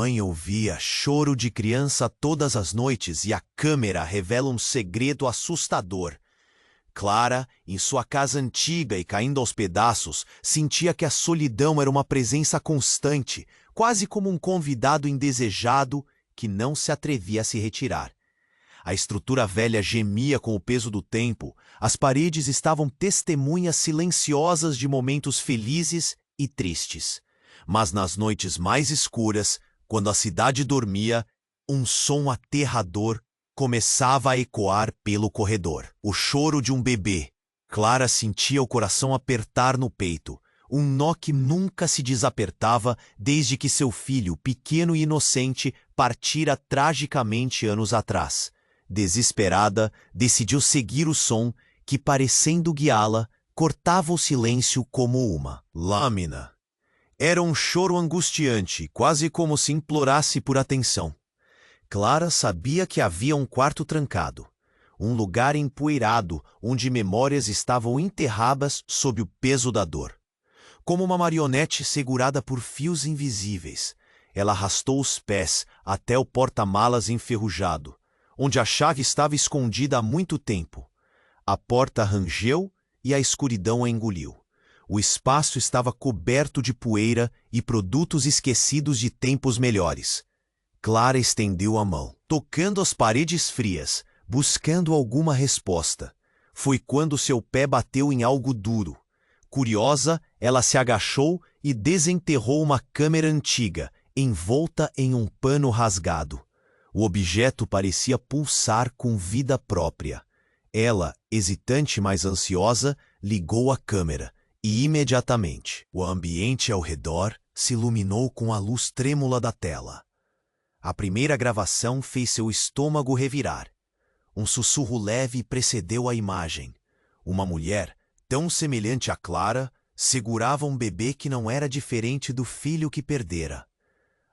mãe ouvia choro de criança todas as noites e a câmera revela um segredo assustador. Clara, em sua casa antiga e caindo aos pedaços, sentia que a solidão era uma presença constante, quase como um convidado indesejado que não se atrevia a se retirar. A estrutura velha gemia com o peso do tempo, as paredes estavam testemunhas silenciosas de momentos felizes e tristes. Mas nas noites mais escuras, quando a cidade dormia, um som aterrador começava a ecoar pelo corredor. O choro de um bebê. Clara sentia o coração apertar no peito, um nó que nunca se desapertava desde que seu filho, pequeno e inocente, partira tragicamente anos atrás. Desesperada, decidiu seguir o som que, parecendo guiá-la, cortava o silêncio como uma lâmina. Era um choro angustiante, quase como se implorasse por atenção. Clara sabia que havia um quarto trancado, um lugar empoeirado onde memórias estavam enterradas sob o peso da dor. Como uma marionete segurada por fios invisíveis, ela arrastou os pés até o porta-malas enferrujado, onde a chave estava escondida há muito tempo. A porta rangeu e a escuridão a engoliu. O espaço estava coberto de poeira e produtos esquecidos de tempos melhores. Clara estendeu a mão, tocando as paredes frias, buscando alguma resposta. Foi quando seu pé bateu em algo duro. Curiosa, ela se agachou e desenterrou uma câmera antiga, envolta em um pano rasgado. O objeto parecia pulsar com vida própria. Ela, hesitante mas ansiosa, ligou a câmera. E imediatamente, o ambiente ao redor se iluminou com a luz trêmula da tela. A primeira gravação fez seu estômago revirar. Um sussurro leve precedeu a imagem. Uma mulher, tão semelhante a Clara, segurava um bebê que não era diferente do filho que perdera.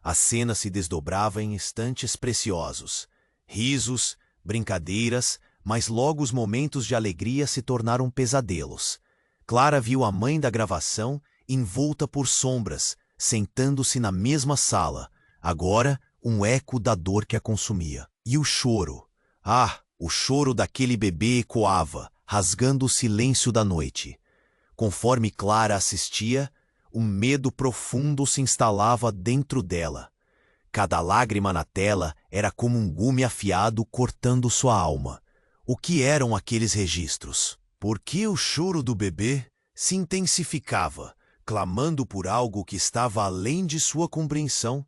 A cena se desdobrava em instantes preciosos. Risos, brincadeiras, mas logo os momentos de alegria se tornaram pesadelos. Clara viu a mãe da gravação envolta por sombras, sentando-se na mesma sala, agora um eco da dor que a consumia. E o choro. O choro daquele bebê ecoava, rasgando o silêncio da noite. Conforme Clara assistia, um medo profundo se instalava dentro dela. Cada lágrima na tela era como um gume afiado cortando sua alma. O que eram aqueles registros? Por que o choro do bebê se intensificava, clamando por algo que estava além de sua compreensão?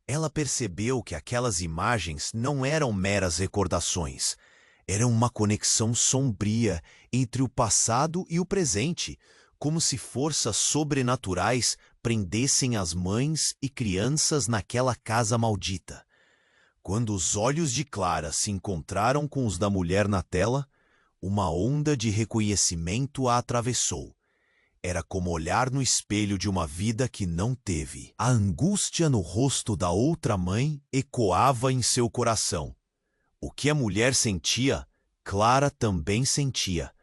Ela percebeu que aquelas imagens não eram meras recordações. Eram uma conexão sombria entre o passado e o presente, como se forças sobrenaturais prendessem as mães e crianças naquela casa maldita. Quando os olhos de Clara se encontraram com os da mulher na tela, uma onda de reconhecimento a atravessou. Era como olhar no espelho de uma vida que não teve. A angústia no rosto da outra mãe ecoava em seu coração. O que a mulher sentia, Clara também sentia.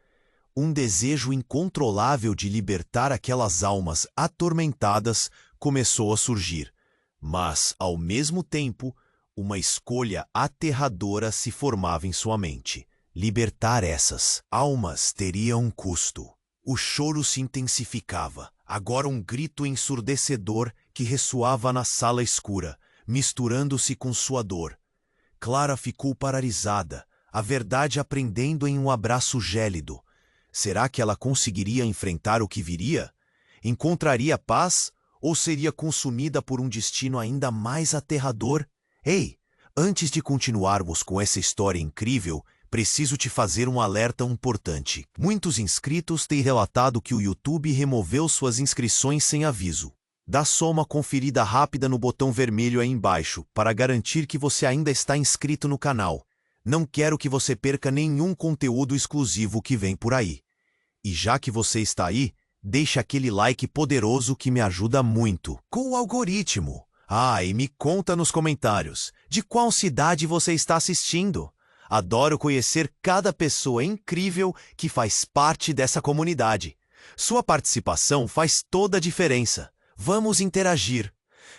Um desejo incontrolável de libertar aquelas almas atormentadas começou a surgir. Mas, ao mesmo tempo, uma escolha aterradora se formava em sua mente. Libertar essas almas teria um custo. O choro se intensificava, agora um grito ensurdecedor que ressoava na sala escura, misturando-se com sua dor. Clara ficou paralisada, a verdade a prendendo em um abraço gélido. Será que ela conseguiria enfrentar o que viria? Encontraria paz ou seria consumida por um destino ainda mais aterrador? Ei, antes de continuarmos com essa história incrível, preciso te fazer um alerta importante. Muitos inscritos têm relatado que o YouTube removeu suas inscrições sem aviso. Dá só uma conferida rápida no botão vermelho aí embaixo para garantir que você ainda está inscrito no canal. Não quero que você perca nenhum conteúdo exclusivo que vem por aí. E já que você está aí, deixa aquele like poderoso que me ajuda muito com o algoritmo. E me conta nos comentários de qual cidade você está assistindo. Adoro conhecer cada pessoa incrível que faz parte dessa comunidade. Sua participação faz toda a diferença. Vamos interagir.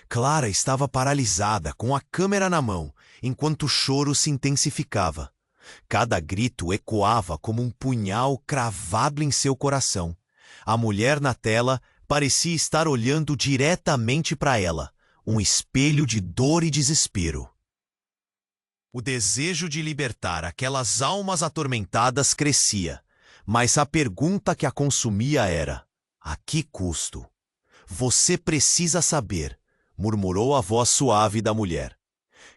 Clara estava paralisada, com a câmera na mão, enquanto o choro se intensificava. Cada grito ecoava como um punhal cravado em seu coração. A mulher na tela parecia estar olhando diretamente para ela, um espelho de dor e desespero. O desejo de libertar aquelas almas atormentadas crescia, mas a pergunta que a consumia era: a que custo? Você precisa saber, murmurou a voz suave da mulher.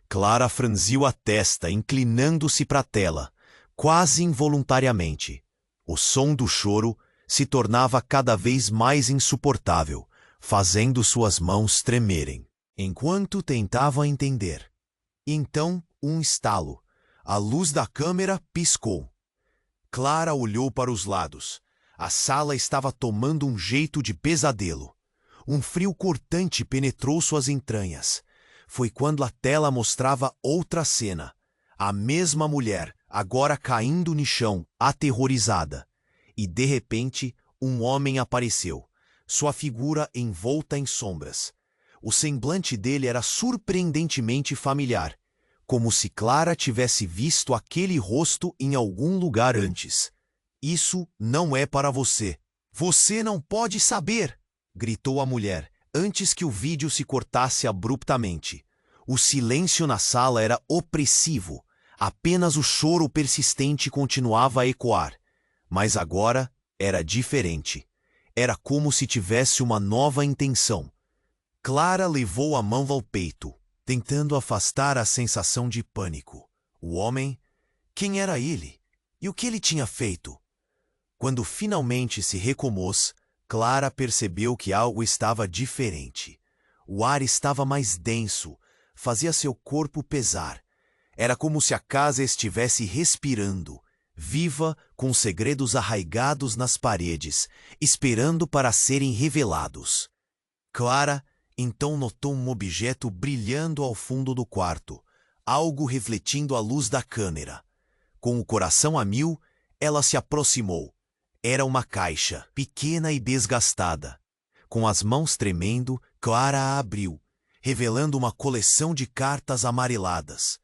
Clara franziu a testa, inclinando-se para a tela, quase involuntariamente. O som do choro se tornava cada vez mais insuportável, fazendo suas mãos tremerem, enquanto tentava entender. Então, um estalo. A luz da câmera piscou. Clara olhou para os lados. A sala estava tomando um jeito de pesadelo. Um frio cortante penetrou suas entranhas. Foi quando a tela mostrava outra cena. A mesma mulher, agora caindo no chão, aterrorizada. E, de repente, um homem apareceu, sua figura envolta em sombras. O semblante dele era surpreendentemente familiar, como se Clara tivesse visto aquele rosto em algum lugar antes. Isso não é para você. Você não pode saber! Gritou a mulher, antes que o vídeo se cortasse abruptamente. O silêncio na sala era opressivo. Apenas o choro persistente continuava a ecoar. Mas agora era diferente. Era como se tivesse uma nova intenção. Clara levou a mão ao peito, tentando afastar a sensação de pânico. O homem? Quem era ele? E o que ele tinha feito? Quando finalmente se recompôs, Clara percebeu que algo estava diferente. O ar estava mais denso, fazia seu corpo pesar. Era como se a casa estivesse respirando, viva, com segredos arraigados nas paredes, esperando para serem revelados. Clara então notou um objeto brilhando ao fundo do quarto, algo refletindo a luz da câmera. Com o coração a mil, ela se aproximou. Era uma caixa, pequena e desgastada. Com as mãos tremendo, Clara a abriu, revelando uma coleção de cartas amareladas.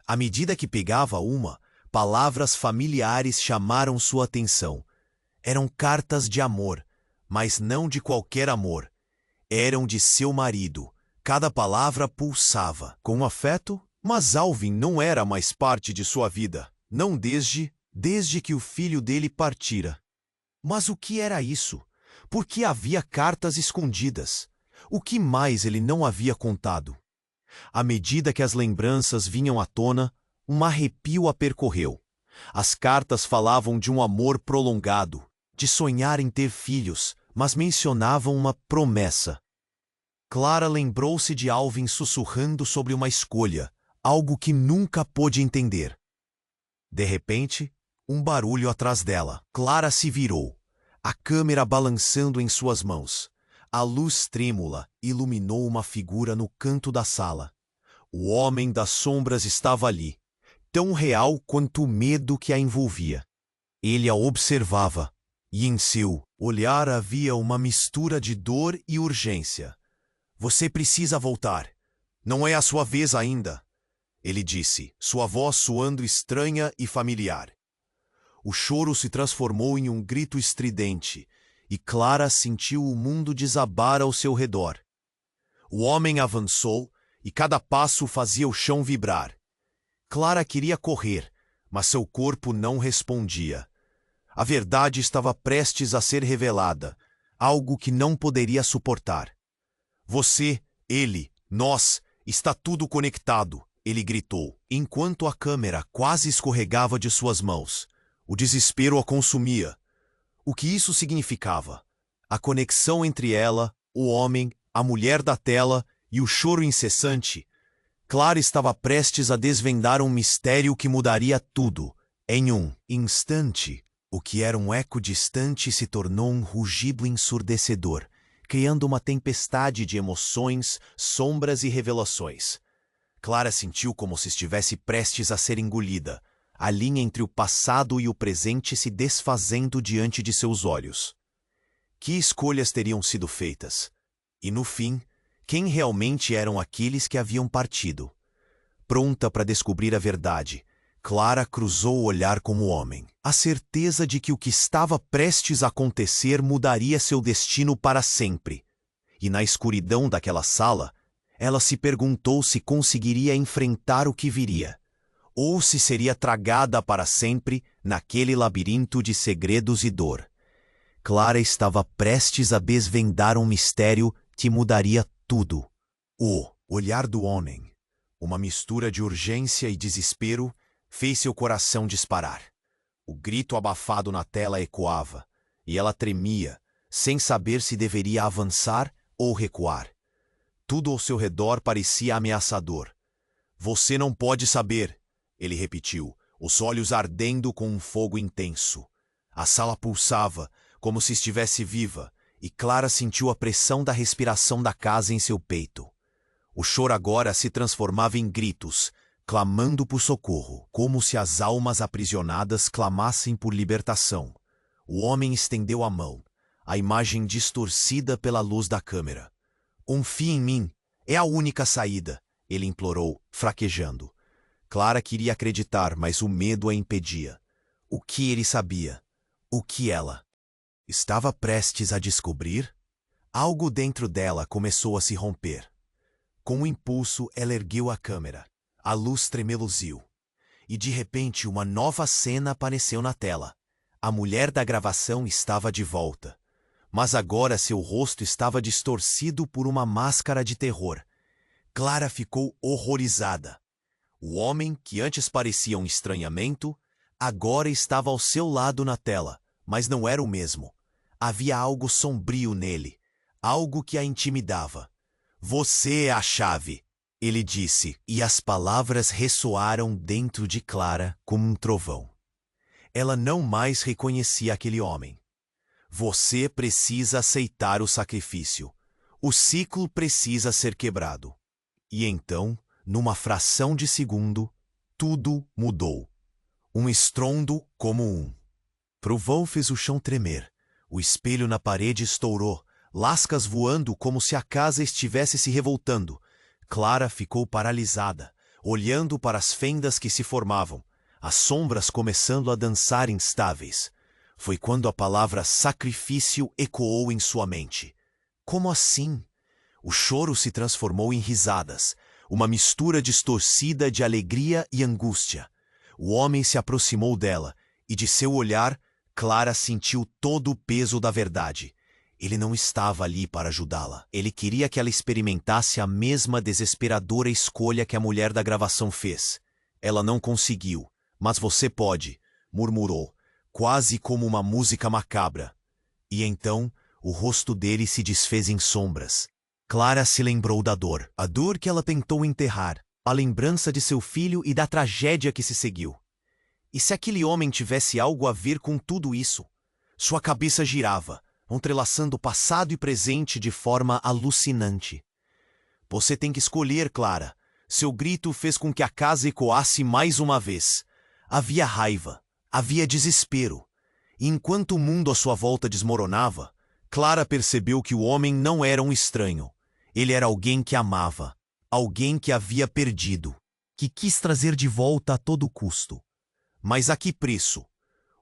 À medida que pegava uma, palavras familiares chamaram sua atenção. Eram cartas de amor, mas não de qualquer amor. Eram de seu marido. Cada palavra pulsava, com afeto, mas Alvin não era mais parte de sua vida, não desde que o filho dele partira. Mas o que era isso? Por que havia cartas escondidas? O que mais ele não havia contado? À medida que as lembranças vinham à tona, um arrepio a percorreu. As cartas falavam de um amor prolongado, de sonhar em ter filhos, mas mencionavam uma promessa. Clara lembrou-se de Alvin sussurrando sobre uma escolha, algo que nunca pôde entender. De repente, um barulho atrás dela. Clara se virou, a câmera balançando em suas mãos. A luz trêmula iluminou uma figura no canto da sala. O homem das sombras estava ali, tão real quanto o medo que a envolvia. Ele a observava, e em seu olhar havia uma mistura de dor e urgência. Você precisa voltar. Não é a sua vez ainda, ele disse, sua voz soando estranha e familiar. O choro se transformou em um grito estridente, e Clara sentiu o mundo desabar ao seu redor. O homem avançou, e cada passo fazia o chão vibrar. Clara queria correr, mas seu corpo não respondia. A verdade estava prestes a ser revelada, algo que não poderia suportar. Você, ele, nós, está tudo conectado, ele gritou, enquanto a câmera quase escorregava de suas mãos. O desespero a consumia. O que isso significava? A conexão entre ela, o homem, a mulher da tela e o choro incessante. Clara estava prestes a desvendar um mistério que mudaria tudo. Em um instante, o que era um eco distante se tornou um rugido ensurdecedor, criando uma tempestade de emoções, sombras e revelações. Clara sentiu como se estivesse prestes a ser engolida, a linha entre o passado e o presente se desfazendo diante de seus olhos. Que escolhas teriam sido feitas? E no fim, Quem realmente eram aqueles que haviam partido? Pronta para descobrir a verdade, Clara cruzou o olhar como homem. A certeza de que o que estava prestes a acontecer mudaria seu destino para sempre. E na escuridão daquela sala, ela se perguntou se conseguiria enfrentar o que viria, ou se seria tragada para sempre naquele labirinto de segredos e dor. Clara estava prestes a desvendar um mistério que mudaria tudo. O olhar do homem, uma mistura de urgência e desespero, fez seu coração disparar. O grito abafado na tela ecoava, e ela tremia, sem saber se deveria avançar ou recuar. Tudo ao seu redor parecia ameaçador. "Você não pode saber", ele repetiu, os olhos ardendo com um fogo intenso. A sala pulsava, como se estivesse viva, e Clara sentiu a pressão da respiração da casa em seu peito. O choro agora se transformava em gritos, clamando por socorro, como se as almas aprisionadas clamassem por libertação. O homem estendeu a mão, a imagem distorcida pela luz da câmera. "Confie em mim, é a única saída", ele implorou, fraquejando. Clara queria acreditar, mas o medo a impedia. O que ele sabia? O que ela estava prestes a descobrir? Algo dentro dela começou a se romper. Com um impulso, ela ergueu a câmera. A luz tremeluziu. E de repente uma nova cena apareceu na tela. A mulher da gravação estava de volta. Mas agora seu rosto estava distorcido por uma máscara de terror. Clara ficou horrorizada. O homem, que antes parecia um estranhamento, agora estava ao seu lado na tela, mas não era o mesmo. Havia algo sombrio nele, algo que a intimidava. "Você é a chave", ele disse, e as palavras ressoaram dentro de Clara como um trovão. Ela não mais reconhecia aquele homem. "Você precisa aceitar o sacrifício. O ciclo precisa ser quebrado." E então, numa fração de segundo, tudo mudou. Um estrondo como um trovão fez o chão tremer. O espelho na parede estourou, lascas voando como se a casa estivesse se revoltando. Clara ficou paralisada, olhando para as fendas que se formavam, as sombras começando a dançar instáveis. Foi quando a palavra sacrifício ecoou em sua mente. Como assim? O choro se transformou em risadas, uma mistura distorcida de alegria e angústia. O homem se aproximou dela, e de seu olhar, Clara sentiu todo o peso da verdade. Ele não estava ali para ajudá-la. Ele queria que ela experimentasse a mesma desesperadora escolha que a mulher da gravação fez. Ela não conseguiu, mas você pode, murmurou, quase como uma música macabra. E então, o rosto dele se desfez em sombras. Clara se lembrou da dor, a dor que ela tentou enterrar, a lembrança de seu filho e da tragédia que se seguiu. E se aquele homem tivesse algo a ver com tudo isso? Sua cabeça girava, entrelaçando passado e presente de forma alucinante. "Você tem que escolher, Clara." Seu grito fez com que a casa ecoasse mais uma vez. Havia raiva, havia desespero. E enquanto o mundo à sua volta desmoronava, Clara percebeu que o homem não era um estranho. Ele era alguém que amava, alguém que havia perdido, que quis trazer de volta a todo custo. Mas a que preço?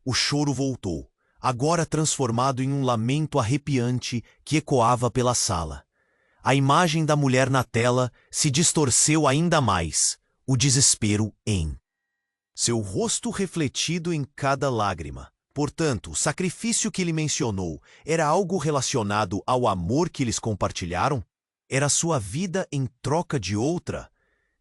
O choro voltou, agora transformado em um lamento arrepiante que ecoava pela sala. A imagem da mulher na tela se distorceu ainda mais, o desespero em seu rosto refletido em cada lágrima. Portanto, o sacrifício que ele mencionou era algo relacionado ao amor que eles compartilharam? Era sua vida em troca de outra?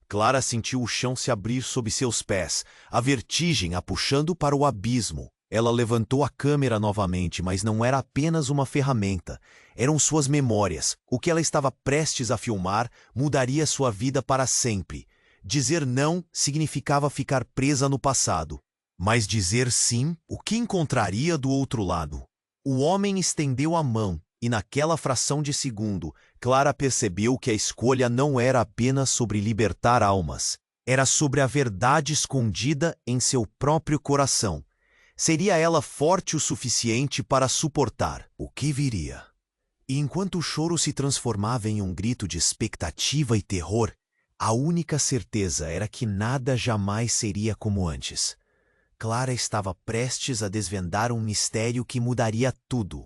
Clara sentiu o chão se abrir sob seus pés, a vertigem a puxando para o abismo. Ela levantou a câmera novamente, mas não era apenas uma ferramenta. Eram suas memórias. O que ela estava prestes a filmar mudaria sua vida para sempre. Dizer não significava ficar presa no passado. Mas dizer sim, o que encontraria do outro lado? O homem estendeu a mão, e naquela fração de segundo, Clara percebeu que a escolha não era apenas sobre libertar almas. Era sobre a verdade escondida em seu próprio coração. Seria ela forte o suficiente para suportar o que viria? E enquanto o choro se transformava em um grito de expectativa e terror, a única certeza era que nada jamais seria como antes. Clara estava prestes a desvendar um mistério que mudaria tudo.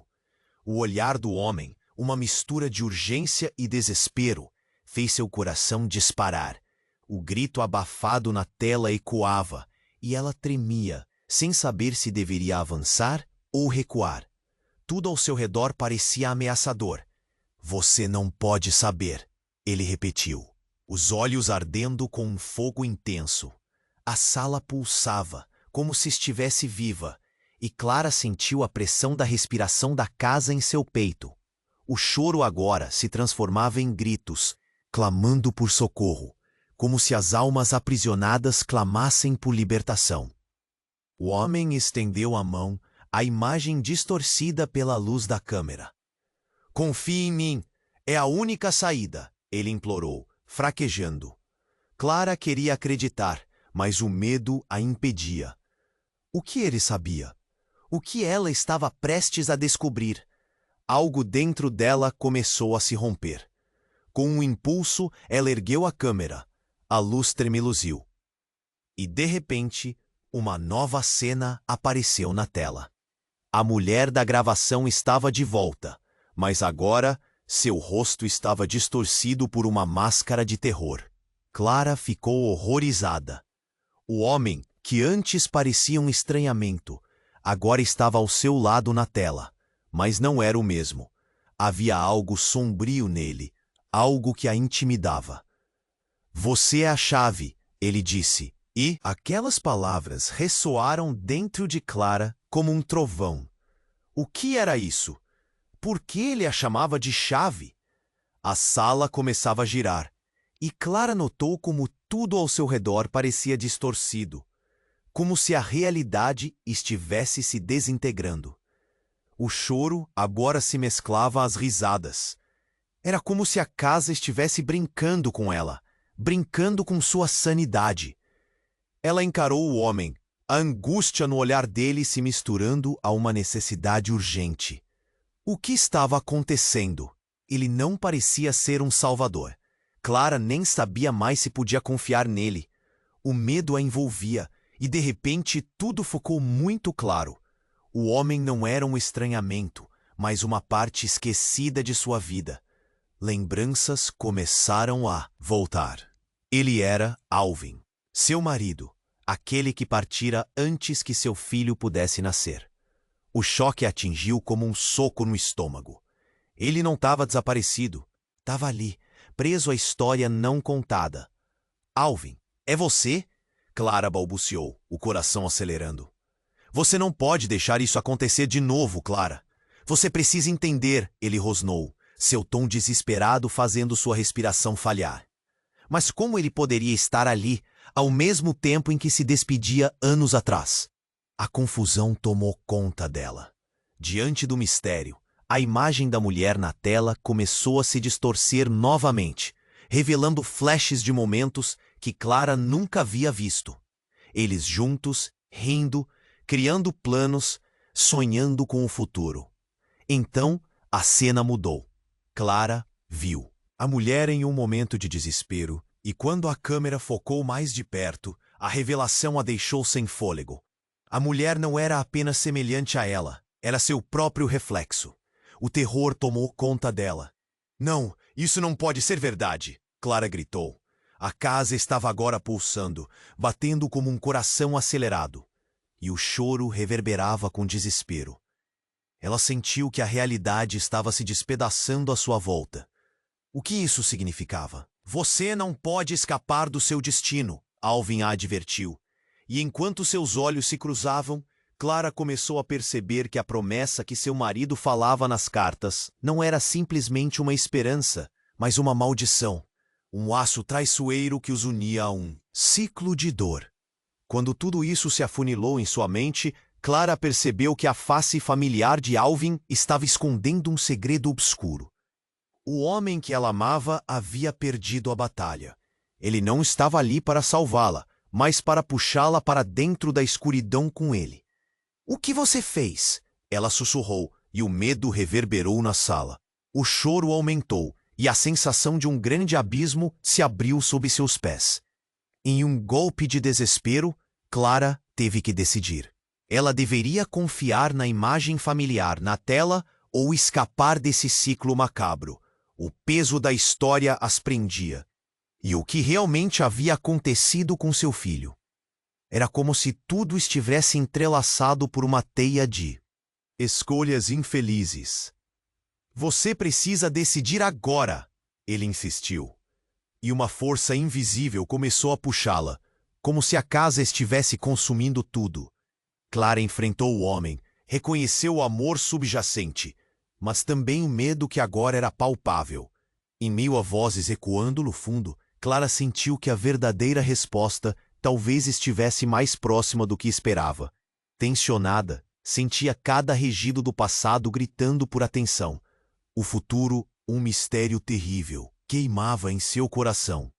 O olhar do homem, uma mistura de urgência e desespero, fez seu coração disparar. O grito abafado na tela ecoava, e ela tremia, sem saber se deveria avançar ou recuar. Tudo ao seu redor parecia ameaçador. "Você não pode saber", ele repetiu, os olhos ardendo com um fogo intenso. A sala pulsava, como se estivesse viva, e Clara sentiu a pressão da respiração da casa em seu peito. O choro agora se transformava em gritos, clamando por socorro, como se as almas aprisionadas clamassem por libertação. O homem estendeu a mão, a imagem distorcida pela luz da câmera. "Confie em mim, é a única saída", ele implorou, fraquejando. Clara queria acreditar, mas o medo a impedia. O que ele sabia? O que ela estava prestes a descobrir? Algo dentro dela começou a se romper. Com um impulso, ela ergueu a câmera. A luz tremeluziu. E, de repente, uma nova cena apareceu na tela. A mulher da gravação estava de volta, mas agora seu rosto estava distorcido por uma máscara de terror. Clara ficou horrorizada. O homem, que antes parecia um estranhamento, agora estava ao seu lado na tela, mas não era o mesmo. Havia algo sombrio nele, algo que a intimidava. "Você é a chave", ele disse, e aquelas palavras ressoaram dentro de Clara como um trovão. O que era isso? Por que ele a chamava de chave? A sala começava a girar, e Clara notou como tudo ao seu redor parecia distorcido, como se a realidade estivesse se desintegrando. O choro agora se mesclava às risadas. Era como se a casa estivesse brincando com ela, brincando com sua sanidade. Ela encarou o homem, a angústia no olhar dele se misturando a uma necessidade urgente. O que estava acontecendo? Ele não parecia ser um salvador. Clara nem sabia mais se podia confiar nele. O medo a envolvia, e de repente tudo ficou muito claro. O homem não era um estranhamento, mas uma parte esquecida de sua vida. Lembranças começaram a voltar. Ele era Alvin, seu marido, aquele que partira antes que seu filho pudesse nascer. O choque atingiu como um soco no estômago. Ele não estava desaparecido. Estava ali, preso à história não contada. "Alvin, é você?" Clara balbuciou, o coração acelerando. "Você não pode deixar isso acontecer de novo, Clara. Você precisa entender", ele rosnou, seu tom desesperado fazendo sua respiração falhar. Mas como ele poderia estar ali, ao mesmo tempo em que se despedia anos atrás? A confusão tomou conta dela. Diante do mistério, a imagem da mulher na tela começou a se distorcer novamente, revelando flashes de momentos que Clara nunca havia visto. Eles juntos, rindo, criando planos, sonhando com o futuro. Então, a cena mudou. Clara viu a mulher em um momento de desespero, e quando a câmera focou mais de perto, a revelação a deixou sem fôlego. A mulher não era apenas semelhante a ela, era seu próprio reflexo. O terror tomou conta dela. "Não, isso não pode ser verdade", Clara gritou. A casa estava agora pulsando, batendo como um coração acelerado. E o choro reverberava com desespero. Ela sentiu que a realidade estava se despedaçando à sua volta. O que isso significava? "Você não pode escapar do seu destino", Alvin a advertiu. E enquanto seus olhos se cruzavam, Clara começou a perceber que a promessa que seu marido falava nas cartas não era simplesmente uma esperança, mas uma maldição. Um laço traiçoeiro que os unia a um ciclo de dor. Quando tudo isso se afunilou em sua mente, Clara percebeu que a face familiar de Alvin estava escondendo um segredo obscuro. O homem que ela amava havia perdido a batalha. Ele não estava ali para salvá-la, mas para puxá-la para dentro da escuridão com ele. "O que você fez?" Ela sussurrou, e o medo reverberou na sala. O choro aumentou, e a sensação de um grande abismo se abriu sob seus pés. Em um golpe de desespero, Clara teve que decidir. Ela deveria confiar na imagem familiar na tela ou escapar desse ciclo macabro. O peso da história as prendia. E o que realmente havia acontecido com seu filho? Era como se tudo estivesse entrelaçado por uma teia de escolhas infelizes. Você precisa decidir agora, ele insistiu. E uma força invisível começou a puxá-la, como se a casa estivesse consumindo tudo. Clara enfrentou o homem, reconheceu o amor subjacente, mas também o medo que agora era palpável. Em meio a vozes ecoando no fundo, Clara sentiu que a verdadeira resposta talvez estivesse mais próxima do que esperava. Tensionada, sentia cada regido do passado gritando por atenção. O futuro, um mistério terrível, queimava em seu coração.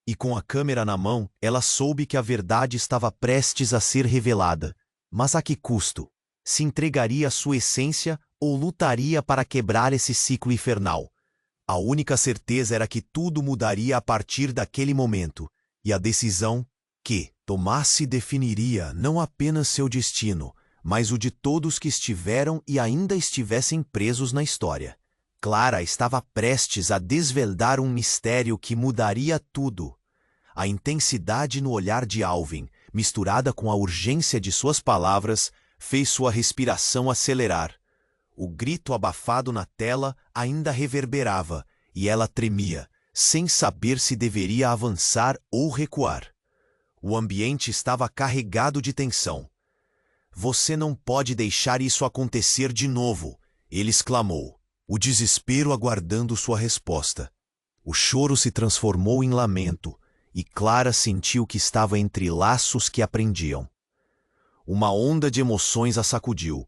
E com a câmera na mão, ela soube que a verdade estava prestes a ser revelada. Mas a que custo? Se entregaria à sua essência ou lutaria para quebrar esse ciclo infernal? A única certeza era que tudo mudaria a partir daquele momento, e a decisão que tomasse definiria não apenas seu destino, mas o de todos que estiveram e ainda estivessem presos na história. Clara estava prestes a desvendar um mistério que mudaria tudo. A intensidade no olhar de Alvin, misturada com a urgência de suas palavras, fez sua respiração acelerar. O grito abafado na tela ainda reverberava, e ela tremia, sem saber se deveria avançar ou recuar. O ambiente estava carregado de tensão. Você não pode deixar isso acontecer de novo, ele exclamou, o desespero aguardando sua resposta. O choro se transformou em lamento, e Clara sentiu que estava entre laços que a prendiam. Uma onda de emoções a sacudiu.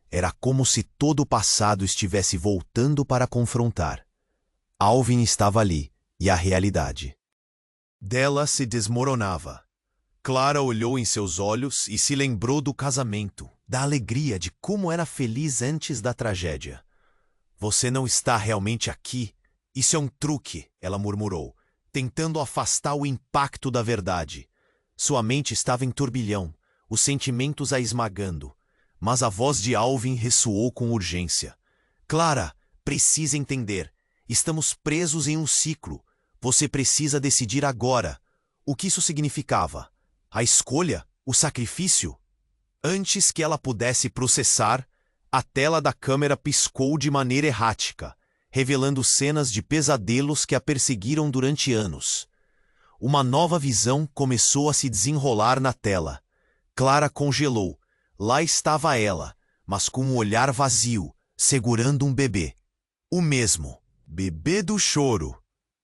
Era como se todo o passado estivesse voltando para confrontar. Alvin estava ali, e a realidade dela se desmoronava. Clara olhou em seus olhos e se lembrou do casamento, da alegria de como era feliz antes da tragédia. Você não está realmente aqui? Isso é um truque, ela murmurou, tentando afastar o impacto da verdade. Sua mente estava em turbilhão, os sentimentos a esmagando. Mas a voz de Alvin ressoou com urgência. Clara, precisa entender. Estamos presos em um ciclo. Você precisa decidir agora. O que isso significava? A escolha? O sacrifício? Antes que ela pudesse processar, a tela da câmera piscou de maneira errática, revelando cenas de pesadelos que a perseguiram durante anos. Uma nova visão começou a se desenrolar na tela. Clara congelou. Lá estava ela, mas com um olhar vazio, segurando um bebê. O mesmo. Bebê do choro.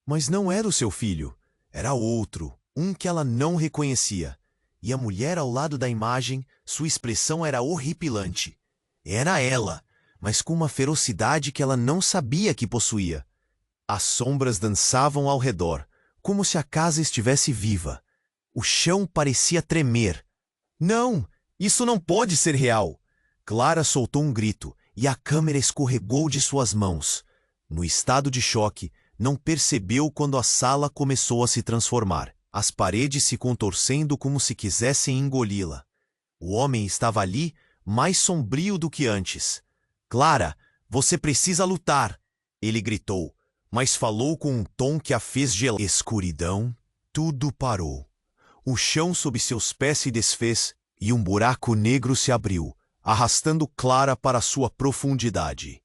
Mas não era o seu filho. Era outro, um que ela não reconhecia. E a mulher ao lado da imagem, sua expressão era horripilante. Era ela, mas com uma ferocidade que ela não sabia que possuía. As sombras dançavam ao redor, como se a casa estivesse viva. O chão parecia tremer. Não! Isso não pode ser real! Clara soltou um grito, e a câmera escorregou de suas mãos. No estado de choque, não percebeu quando a sala começou a se transformar, as paredes se contorcendo como se quisessem engoli-la. O homem estava ali, mais sombrio do que antes. Clara, você precisa lutar! Ele gritou, mas falou com um tom que a fez gelar. Escuridão, tudo parou. O chão sob seus pés se desfez, e um buraco negro se abriu, arrastando Clara para sua profundidade.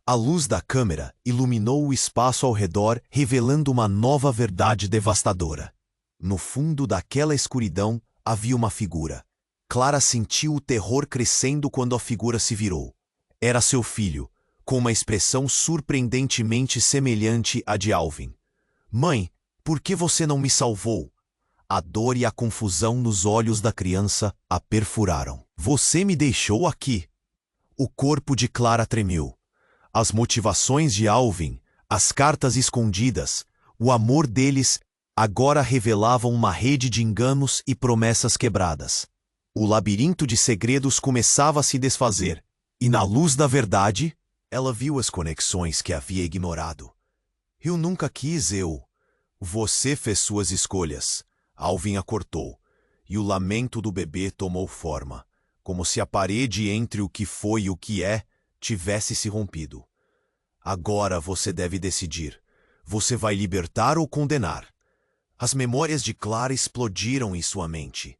A luz da câmera iluminou o espaço ao redor, revelando uma nova verdade devastadora. No fundo daquela escuridão havia uma figura. Clara sentiu o terror crescendo quando a figura se virou. Era seu filho, com uma expressão surpreendentemente semelhante à de Alvin. Mãe, por que você não me salvou? A dor e a confusão nos olhos da criança a perfuraram. Você me deixou aqui. O corpo de Clara tremeu. As motivações de Alvin, as cartas escondidas, o amor deles agora revelavam uma rede de enganos e promessas quebradas. O labirinto de segredos começava a se desfazer, e na luz da verdade, Ela viu as conexões que havia ignorado. Eu nunca quis, eu. Você fez suas escolhas. Alvin a cortou, e o lamento do bebê tomou forma, como se a parede entre o que foi e o que é tivesse se rompido. Agora você deve decidir. Você vai libertar ou condenar? As memórias de Clara explodiram em sua mente.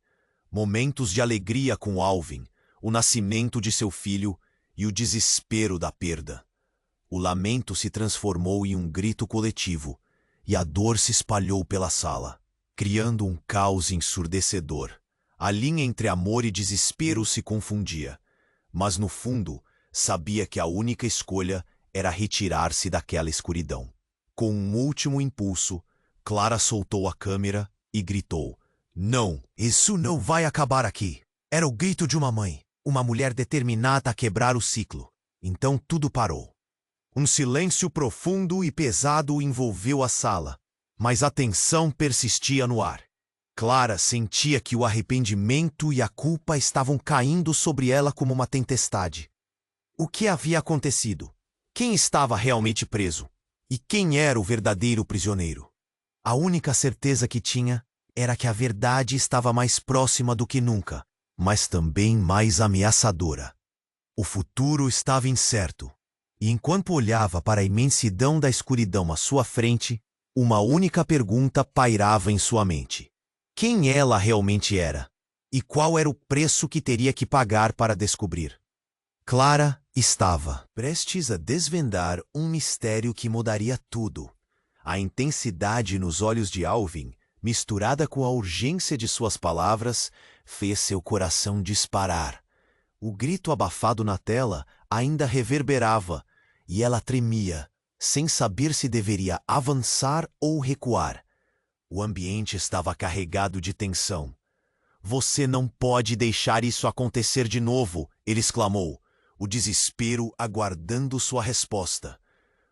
Momentos de alegria com Alvin, o nascimento de seu filho e o desespero da perda. O lamento se transformou em um grito coletivo, e a dor se espalhou pela sala, criando um caos ensurdecedor. A linha entre amor e desespero se confundia, mas no fundo sabia que a única escolha era retirar-se daquela escuridão. Com um último impulso, Clara soltou a câmera e gritou: "Não, isso não vai acabar aqui." Era o grito de uma mãe, uma mulher determinada a quebrar o ciclo. Então tudo parou. Um silêncio profundo e pesado envolveu a sala, mas a tensão persistia no ar. Clara sentia que o arrependimento e a culpa estavam caindo sobre ela como uma tempestade. O que havia acontecido? Quem estava realmente preso? E quem era o verdadeiro prisioneiro? A única certeza que tinha era que a verdade estava mais próxima do que nunca, mas também mais ameaçadora. O futuro estava incerto, e enquanto olhava para a imensidão da escuridão à sua frente, uma única pergunta pairava em sua mente: quem ela realmente era? E qual era o preço que teria que pagar para descobrir? Clara estava prestes a desvendar um mistério que mudaria tudo. A intensidade nos olhos de Alvin, misturada com a urgência de suas palavras, fez seu coração disparar. O grito abafado na tela ainda reverberava, e ela tremia, sem saber se deveria avançar ou recuar. O ambiente estava carregado de tensão. "Você não pode deixar isso acontecer de novo", ele exclamou, o desespero aguardando sua resposta.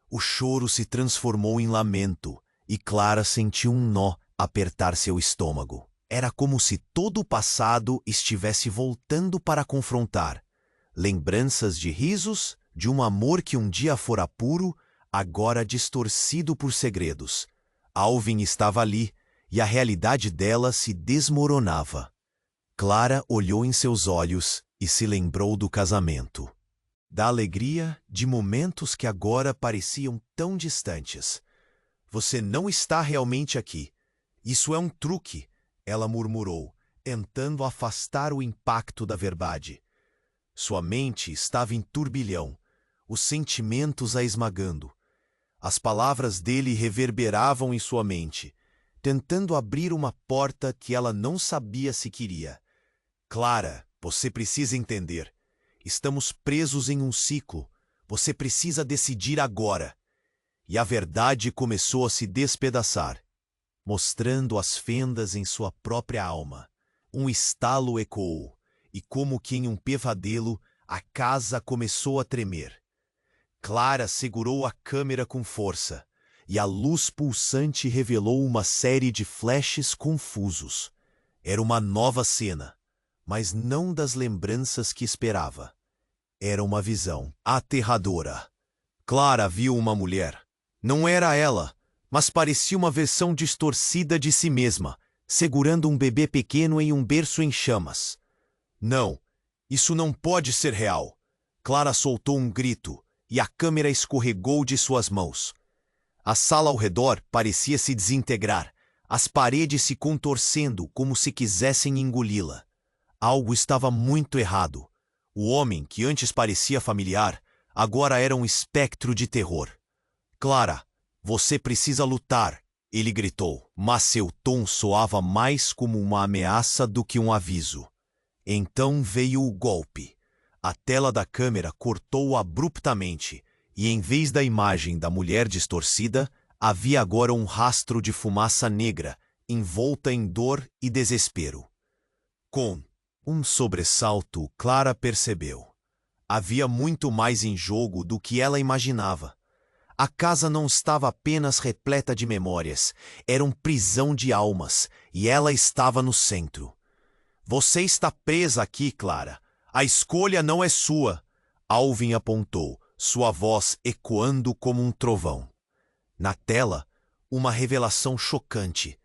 O choro se transformou em lamento, e Clara sentiu um nó apertar seu estômago. Era como se todo o passado estivesse voltando para confrontar. Lembranças de risos, de um amor que um dia fora puro, agora distorcido por segredos. Alvin estava ali, e a realidade dela se desmoronava. Clara olhou em seus olhos e se lembrou do casamento. Da alegria de momentos que agora pareciam tão distantes. "Você não está realmente aqui. Isso é um truque", ela murmurou, tentando afastar o impacto da verdade. Sua mente estava em turbilhão, os sentimentos a esmagando. As palavras dele reverberavam em sua mente, tentando abrir uma porta que ela não sabia se queria. "Clara, você precisa entender. Estamos presos em um ciclo. Você precisa decidir agora." E a verdade começou a se despedaçar, mostrando as fendas em sua própria alma. Um estalo ecoou, e como que em um pesadelo, a casa começou a tremer. Clara segurou a câmera com força, e a luz pulsante revelou uma série de flashes confusos. Era uma nova cena, mas não das lembranças que esperava. Era uma visão aterradora. Clara viu uma mulher. Não era ela, mas parecia uma versão distorcida de si mesma, segurando um bebê pequeno em um berço em chamas. "Não, isso não pode ser real." Clara soltou um grito, e a câmera escorregou de suas mãos. A sala ao redor parecia se desintegrar, as paredes se contorcendo como se quisessem engoli-la. Algo estava muito errado. O homem, que antes parecia familiar, agora era um espectro de terror. "Clara, você precisa lutar", ele gritou, mas seu tom soava mais como uma ameaça do que um aviso. Então veio o golpe. A tela da câmera cortou abruptamente, e em vez da imagem da mulher distorcida, havia agora um rastro de fumaça negra, envolta em dor e desespero. Com um sobressalto, Clara percebeu. Havia muito mais em jogo do que ela imaginava. A casa não estava apenas repleta de memórias, era uma prisão de almas, e ela estava no centro. "Você está presa aqui, Clara. A escolha não é sua." Alvin apontou, sua voz ecoando como um trovão. Na tela, uma revelação chocante.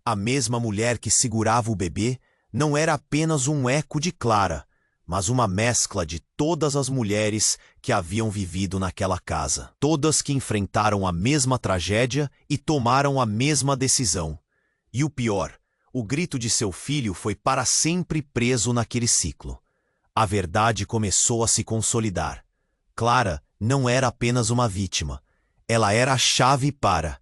A mesma mulher que segurava o bebê não era apenas um eco de Clara, mas uma mescla de todas as mulheres que haviam vivido naquela casa. Todas que enfrentaram a mesma tragédia e tomaram a mesma decisão. E o pior, o grito de seu filho foi para sempre preso naquele ciclo. A verdade começou a se consolidar. Clara não era apenas uma vítima. Ela era a chave para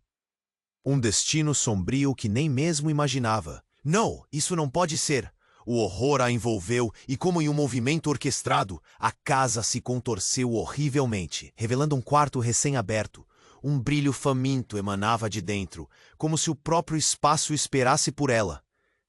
um destino sombrio que nem mesmo imaginava. Não, isso não pode ser. O horror a envolveu e, como em um movimento orquestrado, a casa se contorceu horrivelmente, revelando um quarto recém-aberto. Um brilho faminto emanava de dentro, como se o próprio espaço esperasse por ela.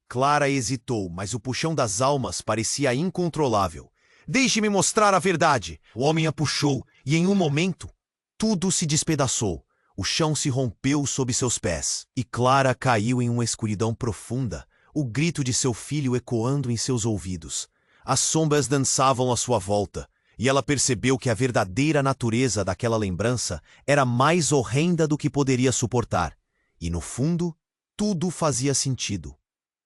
Clara hesitou, mas o puxão das almas parecia incontrolável. Deixe-me mostrar a verdade! O homem a puxou, e em um momento, tudo se despedaçou. O chão se rompeu sob seus pés, e Clara caiu em uma escuridão profunda, o grito de seu filho ecoando em seus ouvidos. As sombras dançavam à sua volta, e ela percebeu que a verdadeira natureza daquela lembrança era mais horrenda do que poderia suportar. E no fundo, tudo fazia sentido.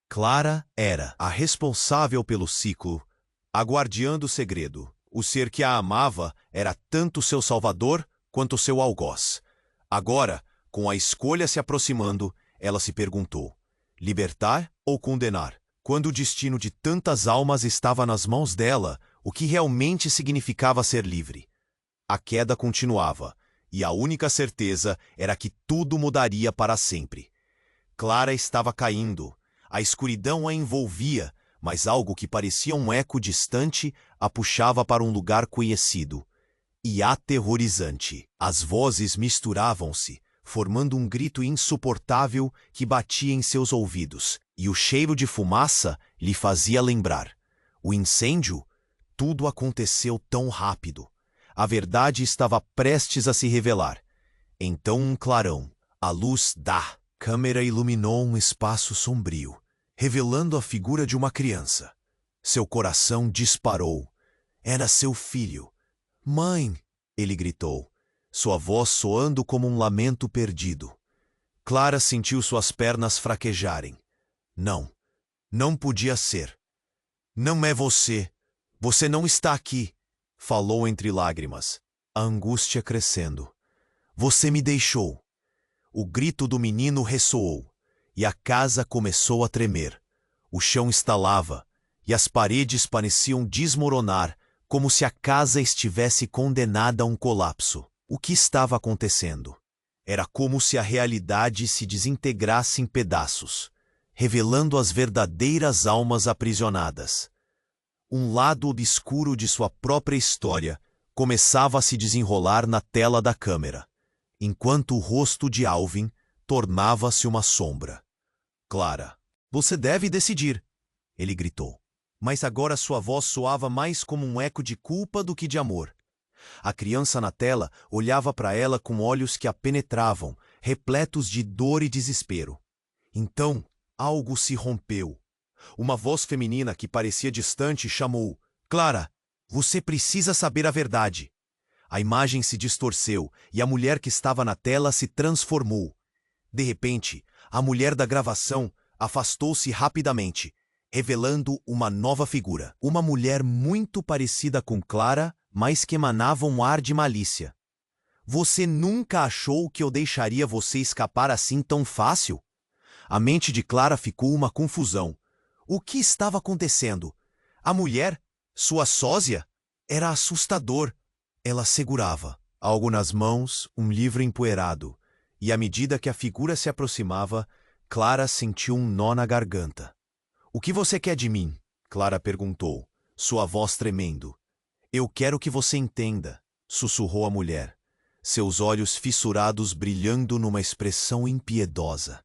Clara era a responsável pelo ciclo, a guardiã do segredo. O ser que a amava era tanto seu salvador quanto seu algoz. Agora, com a escolha se aproximando, ela se perguntou: libertar ou condenar? Quando o destino de tantas almas estava nas mãos dela, o que realmente significava ser livre? A queda continuava, e a única certeza era que tudo mudaria para sempre. Clara estava caindo. A escuridão a envolvia, mas algo que parecia um eco distante a puxava para um lugar conhecido e aterrorizante. As vozes misturavam-se, formando um grito insuportável que batia em seus ouvidos, e o cheiro de fumaça lhe fazia lembrar. O incêndio? Tudo aconteceu tão rápido. A verdade estava prestes a se revelar. Então um clarão, a luz da câmera iluminou um espaço sombrio, revelando a figura de uma criança. Seu coração disparou. Era seu filho. Mãe! Ele gritou, sua voz soando como um lamento perdido. Clara sentiu suas pernas fraquejarem. Não, não podia ser. Não é você. Você não está aqui, falou entre lágrimas, a angústia crescendo. Você me deixou. O grito do menino ressoou, e a casa começou a tremer. O chão estalava, e as paredes pareciam desmoronar, como se a casa estivesse condenada a um colapso. O que estava acontecendo? Era como se a realidade se desintegrasse em pedaços, revelando as verdadeiras almas aprisionadas. Um lado obscuro de sua própria história começava a se desenrolar na tela da câmera, enquanto o rosto de Alvin tornava-se uma sombra. Clara, você deve decidir, ele gritou. Mas agora sua voz soava mais como um eco de culpa do que de amor. A criança na tela olhava para ela com olhos que a penetravam, repletos de dor e desespero. Então, algo se rompeu. Uma voz feminina que parecia distante chamou: Clara, você precisa saber a verdade. A imagem se distorceu e a mulher que estava na tela se transformou. De repente, a mulher da gravação afastou-se rapidamente, revelando uma nova figura. Uma mulher muito parecida com Clara, mas que emanava um ar de malícia. Você nunca achou que eu deixaria você escapar assim tão fácil? A mente de Clara ficou uma confusão. O que estava acontecendo? A mulher, sua sósia, era assustador. Ela segurava algo nas mãos, um livro empoeirado, e à medida que a figura se aproximava, Clara sentiu um nó na garganta. O que você quer de mim? Clara perguntou, sua voz tremendo. Eu quero que você entenda, sussurrou a mulher, seus olhos fissurados brilhando numa expressão impiedosa.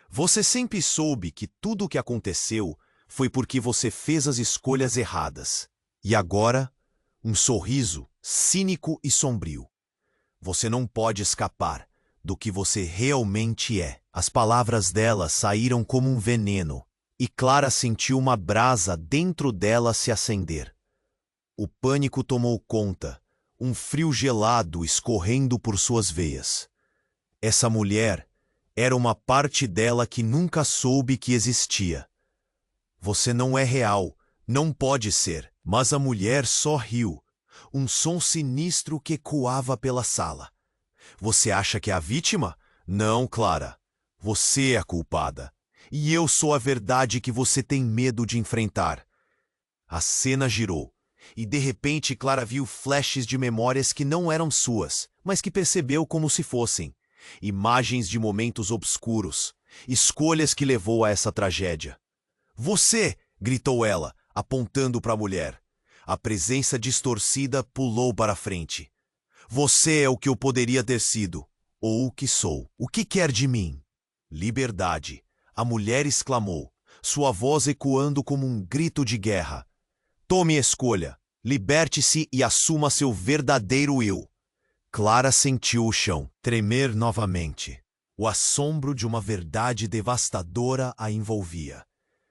Você sempre soube que tudo o que aconteceu foi porque você fez as escolhas erradas. E agora, um sorriso cínico e sombrio. Você não pode escapar do que você realmente é. As palavras dela saíram como um veneno, e Clara sentiu uma brasa dentro dela se acender. O pânico tomou conta, um frio gelado escorrendo por suas veias. Essa mulher era uma parte dela que nunca soube que existia. Você não é real, não pode ser. Mas a mulher só riu. Um som sinistro que ecoava pela sala. Você acha que é a vítima? Não, Clara. Você é a culpada. E eu sou a verdade que você tem medo de enfrentar. A cena girou. E de repente Clara viu flashes de memórias que não eram suas, mas que percebeu como se fossem. Imagens de momentos obscuros. Escolhas que levou a essa tragédia. Você! Gritou ela, apontando para a mulher. A presença distorcida pulou para a frente. Você é o que eu poderia ter sido, ou o que sou. O que quer de mim? Liberdade. A mulher exclamou, sua voz ecoando como um grito de guerra. Tome escolha. Liberte-se e assuma seu verdadeiro eu. Clara sentiu o chão tremer novamente. O assombro de uma verdade devastadora a envolvia.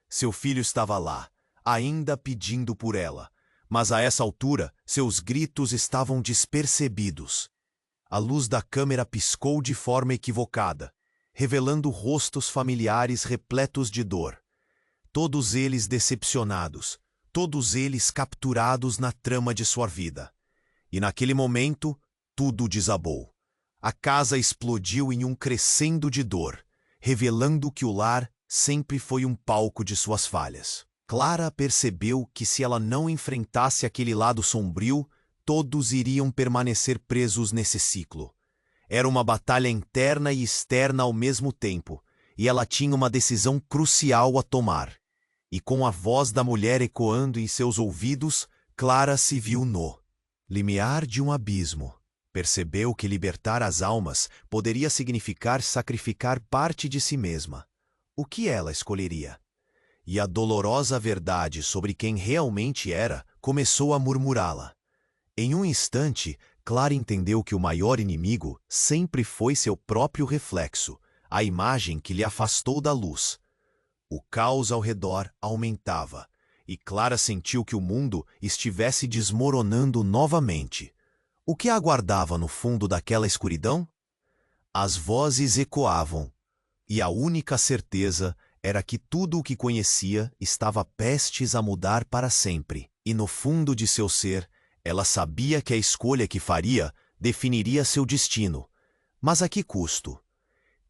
Seu filho estava lá, ainda pedindo por ela, mas a essa altura seus gritos estavam despercebidos. A luz da câmera piscou de forma equivocada, revelando rostos familiares repletos de dor. Todos eles decepcionados, todos eles capturados na trama de sua vida. E naquele momento, tudo desabou. A casa explodiu em um crescendo de dor, revelando que o lar sempre foi um palco de suas falhas. Clara percebeu que se ela não enfrentasse aquele lado sombrio, todos iriam permanecer presos nesse ciclo. Era uma batalha interna e externa ao mesmo tempo, e ela tinha uma decisão crucial a tomar. E com a voz da mulher ecoando em seus ouvidos, Clara se viu no limiar de um abismo. Percebeu que libertar as almas poderia significar sacrificar parte de si mesma. O que ela escolheria? E a dolorosa verdade sobre quem realmente era começou a murmurá-la. Em um instante, Clara entendeu que o maior inimigo sempre foi seu próprio reflexo, a imagem que lhe afastou da luz. O caos ao redor aumentava, e Clara sentiu que o mundo estivesse desmoronando novamente. O que a aguardava no fundo daquela escuridão? As vozes ecoavam. E a única certeza era que tudo o que conhecia estava prestes a mudar para sempre. E no fundo de seu ser, ela sabia que a escolha que faria definiria seu destino. Mas a que custo?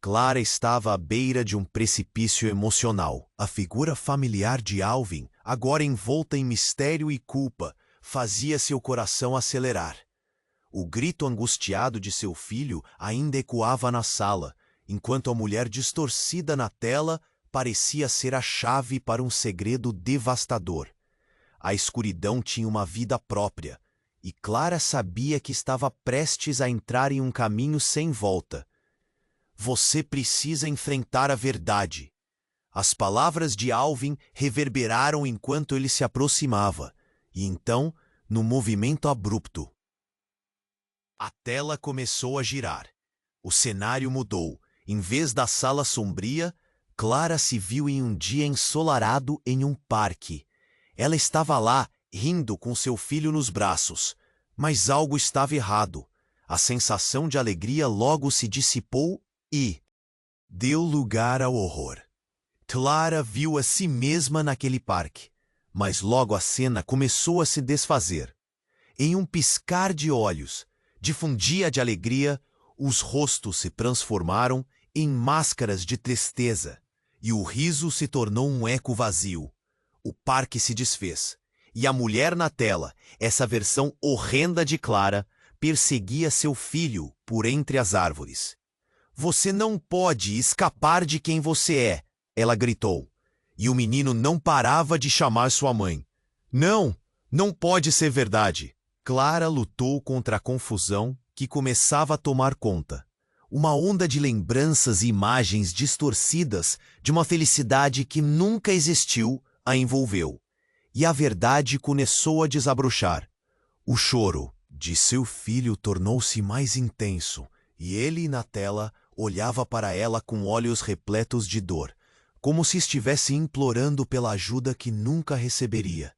Clara estava à beira de um precipício emocional. A figura familiar de Alvin, agora envolta em mistério e culpa, fazia seu coração acelerar. O grito angustiado de seu filho ainda ecoava na sala, enquanto a mulher distorcida na tela parecia ser a chave para um segredo devastador. A escuridão tinha uma vida própria, e Clara sabia que estava prestes a entrar em um caminho sem volta. Você precisa enfrentar a verdade. As palavras de Alvin reverberaram enquanto ele se aproximava, e então, num movimento abrupto, a tela começou a girar. O cenário mudou. Em vez da sala sombria, Clara se viu em um dia ensolarado em um parque. Ela estava lá, rindo com seu filho nos braços. Mas algo estava errado. A sensação de alegria logo se dissipou e deu lugar ao horror. Clara viu a si mesma naquele parque, mas logo a cena começou a se desfazer. Em um piscar de olhos, difundia de alegria, os rostos se transformaram em máscaras de tristeza, e o riso se tornou um eco vazio. O parque se desfez, e a mulher na tela, essa versão horrenda de Clara, perseguia seu filho por entre as árvores. Você não pode escapar de quem você é, ela gritou, e o menino não parava de chamar sua mãe. Não, não pode ser verdade. Clara lutou contra a confusão que começava a tomar conta. Uma onda de lembranças e imagens distorcidas de uma felicidade que nunca existiu a envolveu. E a verdade começou a desabrochar. O choro de seu filho tornou-se mais intenso, e ele, na tela, olhava para ela com olhos repletos de dor, como se estivesse implorando pela ajuda que nunca receberia.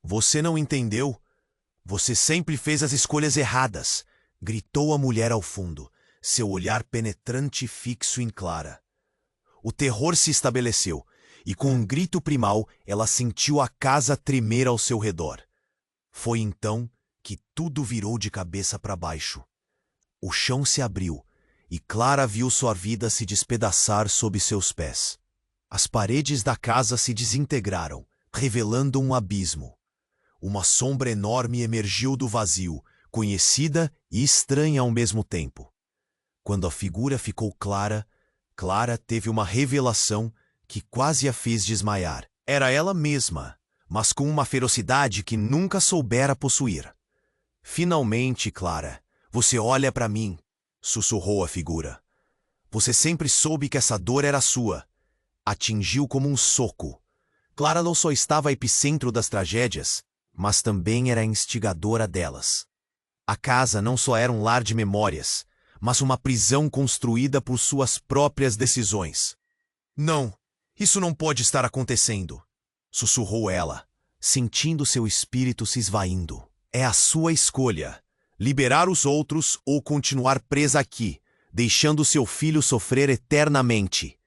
Você não entendeu? Você sempre fez as escolhas erradas, gritou a mulher ao fundo, seu olhar penetrante e fixo em Clara. O terror se estabeleceu, e com um grito primal, ela sentiu a casa tremer ao seu redor. Foi então que tudo virou de cabeça para baixo. O chão se abriu, e Clara viu sua vida se despedaçar sob seus pés. As paredes da casa se desintegraram, revelando um abismo. Uma sombra enorme emergiu do vazio, conhecida e estranha ao mesmo tempo. Quando a figura ficou clara, Clara teve uma revelação que quase a fez desmaiar. Era ela mesma, mas com uma ferocidade que nunca soubera possuir. Finalmente, Clara, você olha para mim, sussurrou a figura. Você sempre soube que essa dor era sua. Atingiu como um soco. Clara não só estava epicentro das tragédias, mas também era a instigadora delas. A casa não só era um lar de memórias, mas uma prisão construída por suas próprias decisões. Não, isso não pode estar acontecendo, sussurrou ela, sentindo seu espírito se esvaindo. É a sua escolha, liberar os outros ou continuar presa aqui, deixando seu filho sofrer eternamente.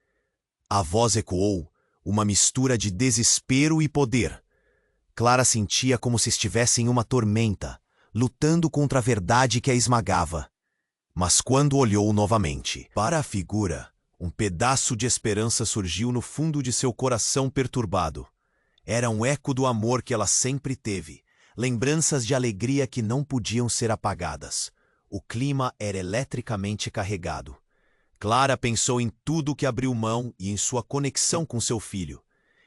A voz ecoou, uma mistura de desespero e poder. Clara sentia como se estivesse em uma tormenta, lutando contra a verdade que a esmagava. Mas quando olhou novamente para a figura, um pedaço de esperança surgiu no fundo de seu coração perturbado. Era um eco do amor que ela sempre teve, lembranças de alegria que não podiam ser apagadas. O clima era eletricamente carregado. Clara pensou em tudo que abriu mão e em sua conexão com seu filho.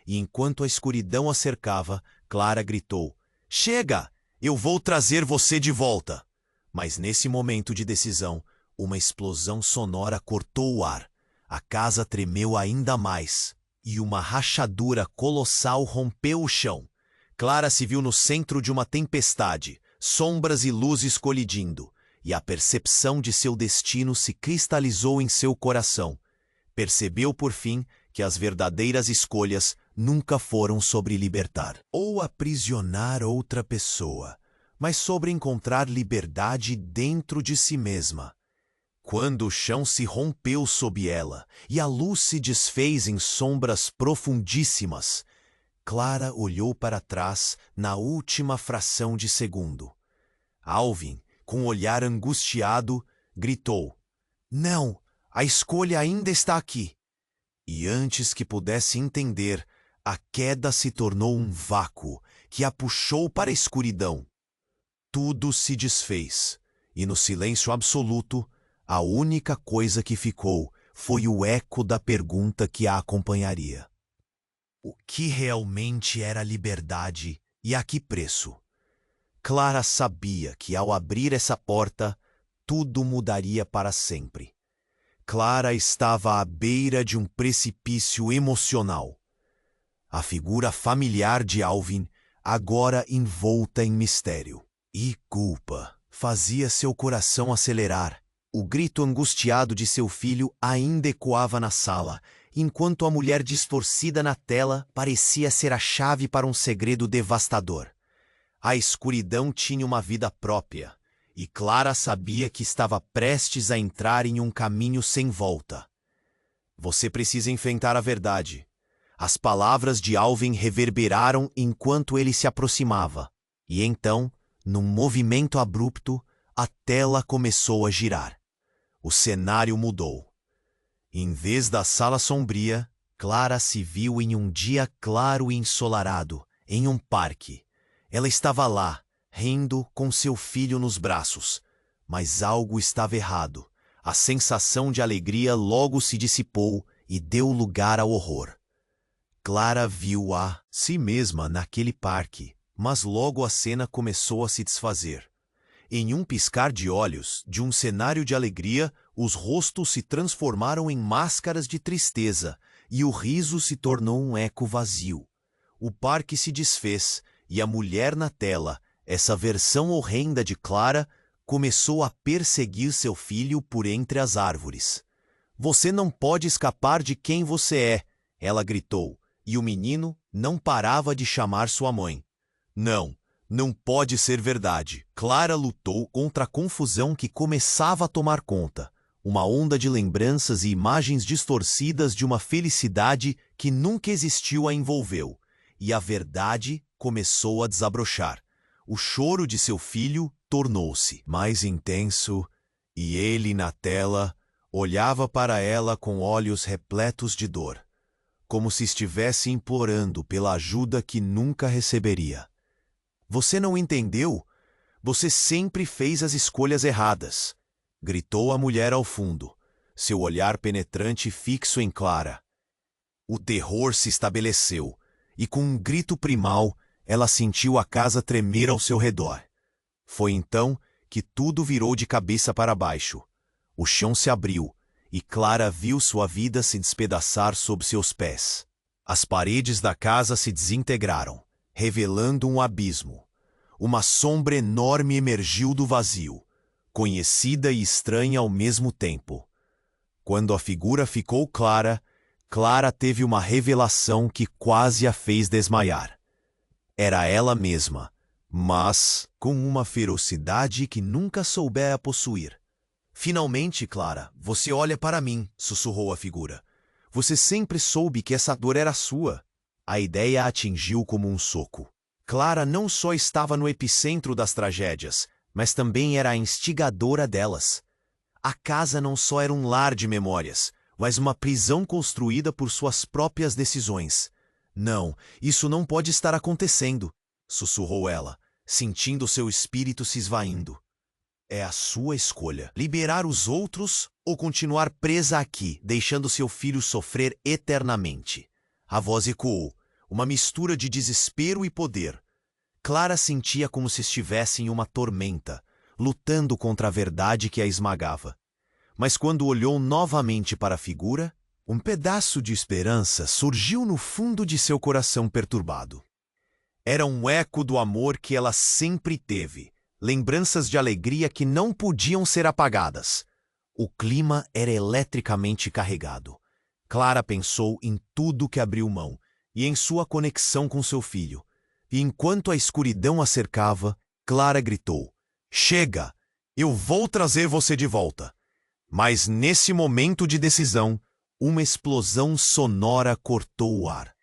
E enquanto a escuridão a cercava, Clara gritou: "Chega! Eu vou trazer você de volta!" Mas nesse momento de decisão, uma explosão sonora cortou o ar. A casa tremeu ainda mais, e uma rachadura colossal rompeu o chão. Clara se viu no centro de uma tempestade, sombras e luzes colidindo, e a percepção de seu destino se cristalizou em seu coração. Percebeu por fim que as verdadeiras escolhas nunca foram sobre libertar ou aprisionar outra pessoa, mas sobre encontrar liberdade dentro de si mesma. Quando o chão se rompeu sob ela e a luz se desfez em sombras profundíssimas, Clara olhou para trás na última fração de segundo. Alvin, com um olhar angustiado, gritou: "Não, a escolha ainda está aqui." E antes que pudesse entender, a queda se tornou um vácuo que a puxou para a escuridão. Tudo se desfez, e no silêncio absoluto, a única coisa que ficou foi o eco da pergunta que a acompanharia. O que realmente era liberdade e a que preço? Clara sabia que ao abrir essa porta, tudo mudaria para sempre. Clara estava à beira de um precipício emocional. A figura familiar de Alvin, agora envolta em mistério e culpa, fazia seu coração acelerar. O grito angustiado de seu filho ainda ecoava na sala, enquanto a mulher distorcida na tela parecia ser a chave para um segredo devastador. A escuridão tinha uma vida própria, e Clara sabia que estava prestes a entrar em um caminho sem volta. Você precisa enfrentar a verdade. As palavras de Alvin reverberaram enquanto ele se aproximava, e então, num movimento abrupto, a tela começou a girar. O cenário mudou. Em vez da sala sombria, Clara se viu em um dia claro e ensolarado, em um parque. Ela estava lá, rindo com seu filho nos braços. Mas algo estava errado. A sensação de alegria logo se dissipou e deu lugar ao horror. Clara viu a si mesma naquele parque, mas logo a cena começou a se desfazer. Em um piscar de olhos, de um cenário de alegria, os rostos se transformaram em máscaras de tristeza, e o riso se tornou um eco vazio. O parque se desfez, e a mulher na tela, essa versão horrenda de Clara, começou a perseguir seu filho por entre as árvores. "Você não pode escapar de quem você é", ela gritou, e o menino não parava de chamar sua mãe. "Não, Não pode ser verdade. Clara lutou contra a confusão que começava a tomar conta. Uma onda de lembranças e imagens distorcidas de uma felicidade que nunca existiu a envolveu. E a verdade começou a desabrochar. O choro de seu filho tornou-se mais intenso e ele, na tela, olhava para ela com olhos repletos de dor, como se estivesse implorando pela ajuda que nunca receberia. Você não entendeu? Você sempre fez as escolhas erradas, gritou a mulher ao fundo, seu olhar penetrante fixo em Clara. O terror se estabeleceu, e com um grito primal, ela sentiu a casa tremer ao seu redor. Foi então que tudo virou de cabeça para baixo. O chão se abriu, e Clara viu sua vida se despedaçar sob seus pés. As paredes da casa se desintegraram, revelando um abismo. Uma sombra enorme emergiu do vazio, conhecida e estranha ao mesmo tempo. Quando a figura ficou clara, Clara teve uma revelação que quase a fez desmaiar. Era ela mesma, mas com uma ferocidade que nunca soubera possuir. Finalmente, Clara, você olha para mim, sussurrou a figura. Você sempre soube que essa dor era sua. A ideia a atingiu como um soco. Clara não só estava no epicentro das tragédias, mas também era a instigadora delas. A casa não só era um lar de memórias, mas uma prisão construída por suas próprias decisões. Não, isso não pode estar acontecendo, sussurrou ela, sentindo seu espírito se esvaindo. É a sua escolha. Liberar os outros ou continuar presa aqui, deixando seu filho sofrer eternamente. A voz ecoou, uma mistura de desespero e poder. Clara sentia como se estivesse em uma tormenta, lutando contra a verdade que a esmagava. Mas quando olhou novamente para a figura, um pedaço de esperança surgiu no fundo de seu coração perturbado. Era um eco do amor que ela sempre teve, lembranças de alegria que não podiam ser apagadas. O clima era eletricamente carregado. Clara pensou em tudo que abriu mão e em sua conexão com seu filho. E enquanto a escuridão a cercava, Clara gritou: "Chega! Eu vou trazer você de volta!" Mas nesse momento de decisão, uma explosão sonora cortou o ar.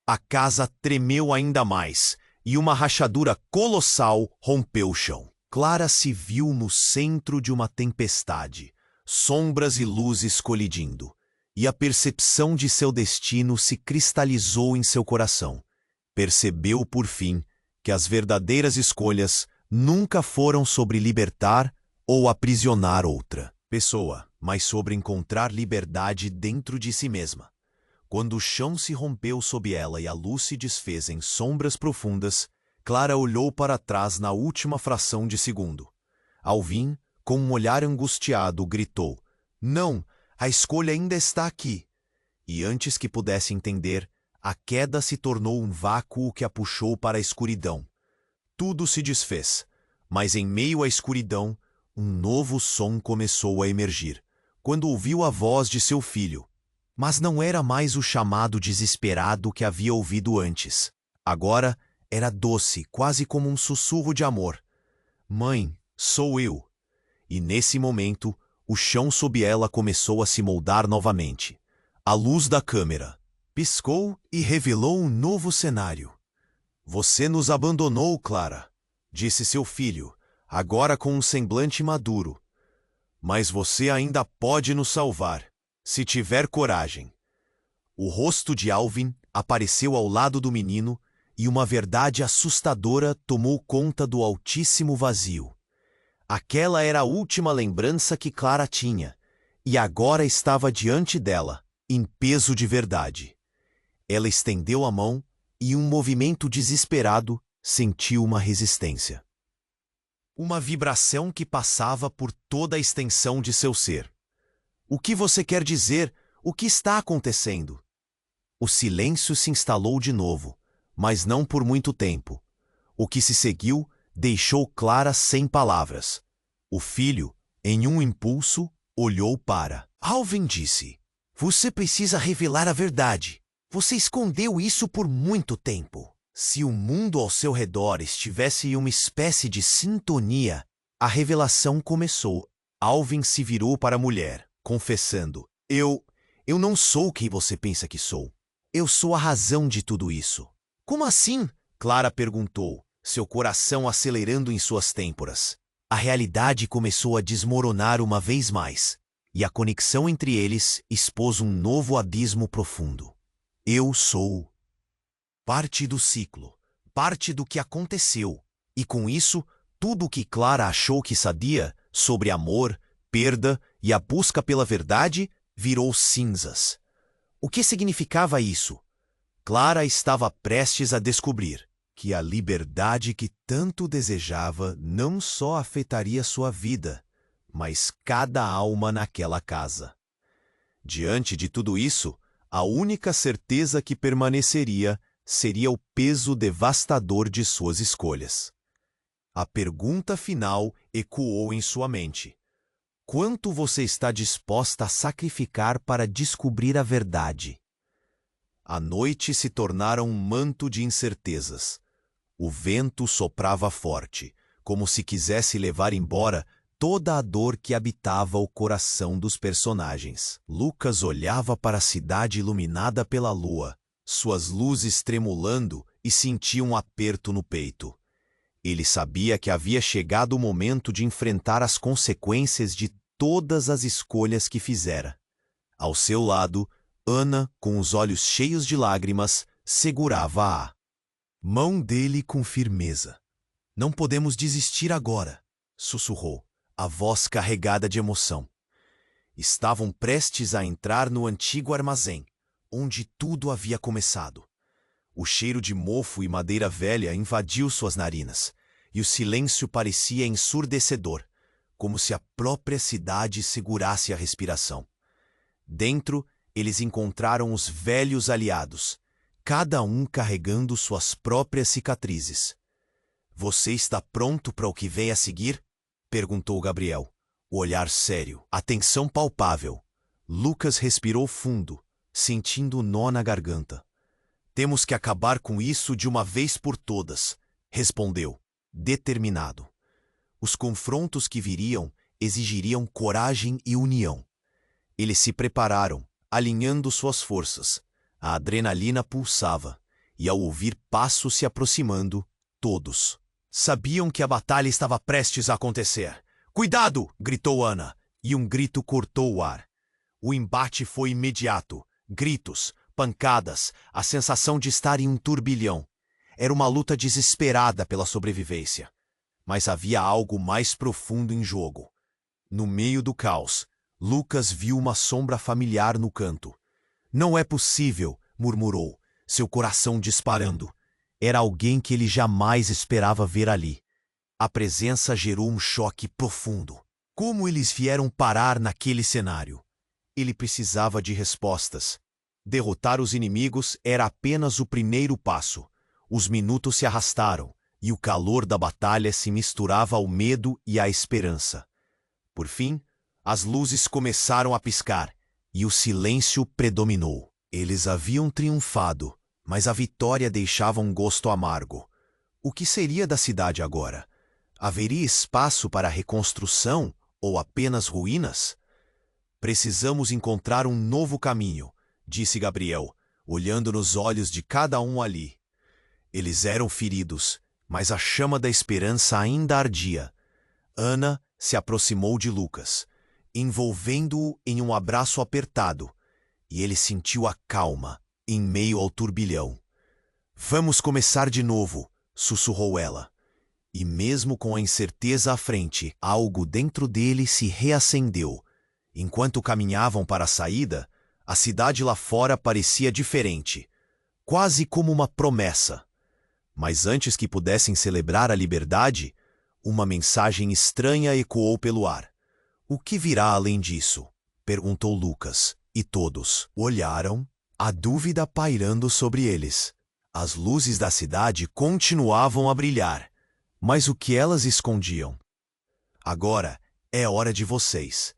A casa tremeu ainda mais, e uma rachadura colossal rompeu o chão. Clara se viu no centro de uma tempestade, sombras e luzes colidindo, e a percepção de seu destino se cristalizou em seu coração. Percebeu, por fim, que as verdadeiras escolhas nunca foram sobre libertar ou aprisionar outra pessoa, mas sobre encontrar liberdade dentro de si mesma. Quando o chão se rompeu sob ela e a luz se desfez em sombras profundas, Clara olhou para trás na última fração de segundo. Alvin, com um olhar angustiado, gritou: "Não, a escolha ainda está aqui." E antes que pudesse entender, a queda se tornou um vácuo que a puxou para a escuridão. Tudo se desfez, mas em meio à escuridão, um novo som começou a emergir, quando ouviu a voz de seu filho. Mas não era mais o chamado desesperado que havia ouvido antes. Agora era doce, quase como um sussurro de amor. "Mãe, sou eu." E nesse momento, o chão sob ela começou a se moldar novamente. A luz da câmera piscou e revelou um novo cenário. "Você nos abandonou, Clara", disse seu filho, agora com um semblante maduro. "Mas você ainda pode nos salvar, se tiver coragem." O rosto de Alvin apareceu ao lado do menino e uma verdade assustadora tomou conta do altíssimo vazio. Aquela era a última lembrança que Clara tinha, e agora estava diante dela, em peso de verdade. Ela estendeu a mão e, em um movimento desesperado, sentiu uma resistência. Uma vibração que passava por toda a extensão de seu ser. "O que você quer dizer? O que está acontecendo?" O silêncio se instalou de novo, mas não por muito tempo. O que se seguiu deixou Clara sem palavras. O filho, em um impulso, olhou para Alvin e disse: "Você precisa revelar a verdade. Você escondeu isso por muito tempo." Se o mundo ao seu redor estivesse em uma espécie de sintonia, a revelação começou. Alvin se virou para a mulher, confessando: Eu não sou quem você pensa que sou. Eu sou a razão de tudo isso. Como assim? Clara perguntou, seu coração acelerando em suas têmporas. A realidade começou a desmoronar uma vez mais, e a conexão entre eles expôs um novo abismo profundo. Eu sou parte do ciclo, parte do que aconteceu, e com isso, tudo o que Clara achou que sabia sobre amor, perda e a busca pela verdade virou cinzas. O que significava isso? Clara estava prestes a descobrir que a liberdade que tanto desejava não só afetaria sua vida, mas cada alma naquela casa. Diante de tudo isso, a única certeza que permaneceria seria o peso devastador de suas escolhas. A pergunta final ecoou em sua mente. Quanto você está disposta a sacrificar para descobrir a verdade? A noite se tornara um manto de incertezas. O vento soprava forte, como se quisesse levar embora toda a dor que habitava o coração dos personagens. Lucas olhava para a cidade iluminada pela lua, suas luzes tremulando, e sentia um aperto no peito. Ele sabia que havia chegado o momento de enfrentar as consequências de todas as escolhas que fizera. Ao seu lado, Ana, com os olhos cheios de lágrimas, segurava a mão dele com firmeza. Não podemos desistir agora, sussurrou, a voz carregada de emoção. Estavam prestes a entrar no antigo armazém, onde tudo havia começado. O cheiro de mofo e madeira velha invadiu suas narinas, e o silêncio parecia ensurdecedor, como se a própria cidade segurasse a respiração. Dentro, eles encontraram os velhos aliados, cada um carregando suas próprias cicatrizes. Você está pronto para o que vem a seguir? Perguntou Gabriel, o olhar sério, a tensão palpável. Lucas respirou fundo, sentindo o nó na garganta. Temos que acabar com isso de uma vez por todas, respondeu, determinado. Os confrontos que viriam exigiriam coragem e união. Eles se prepararam, alinhando suas forças. A adrenalina pulsava, e ao ouvir passos se aproximando, todos sabiam que a batalha estava prestes a acontecer. Cuidado! Gritou Ana, e um grito cortou o ar. O embate foi imediato. Gritos, pancadas, a sensação de estar em um turbilhão. Era uma luta desesperada pela sobrevivência. Mas havia algo mais profundo em jogo. No meio do caos, Lucas viu uma sombra familiar no canto. Não é possível, murmurou, seu coração disparando. Era alguém que ele jamais esperava ver ali. A presença gerou um choque profundo. Como eles vieram parar naquele cenário? Ele precisava de respostas. Derrotar os inimigos era apenas o primeiro passo. Os minutos se arrastaram, e o calor da batalha se misturava ao medo e à esperança. Por fim, as luzes começaram a piscar, e o silêncio predominou. Eles haviam triunfado, mas a vitória deixava um gosto amargo. O que seria da cidade agora? Haveria espaço para reconstrução ou apenas ruínas? Precisamos encontrar um novo caminho, disse Gabriel, olhando nos olhos de cada um ali. Eles eram feridos, mas a chama da esperança ainda ardia. Ana se aproximou de Lucas, envolvendo-o em um abraço apertado, e ele sentiu a calma em meio ao turbilhão. Vamos começar de novo, sussurrou ela. E mesmo com a incerteza à frente, algo dentro dele se reacendeu. Enquanto caminhavam para a saída, a cidade lá fora parecia diferente, quase como uma promessa. Mas antes que pudessem celebrar a liberdade, uma mensagem estranha ecoou pelo ar. O que virá além disso? Perguntou Lucas, e todos olharam, a dúvida pairando sobre eles. As luzes da cidade continuavam a brilhar, mas o que elas escondiam? Agora é hora de vocês.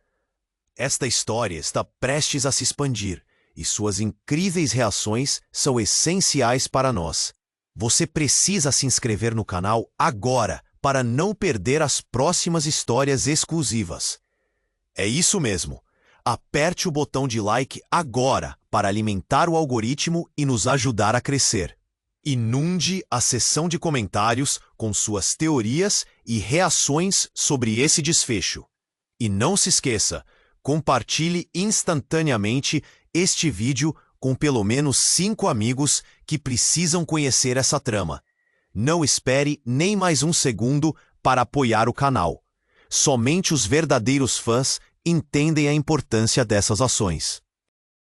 Esta história está prestes a se expandir, e suas incríveis reações são essenciais para nós. Você precisa se inscrever no canal agora para não perder as próximas histórias exclusivas. É isso mesmo. Aperte o botão de like agora para alimentar o algoritmo e nos ajudar a crescer. Inunde a seção de comentários com suas teorias e reações sobre esse desfecho. E não se esqueça, compartilhe instantaneamente este vídeo com pelo menos 5 amigos que precisam conhecer essa trama. Não espere nem mais um segundo para apoiar o canal. Somente os verdadeiros fãs entendem a importância dessas ações.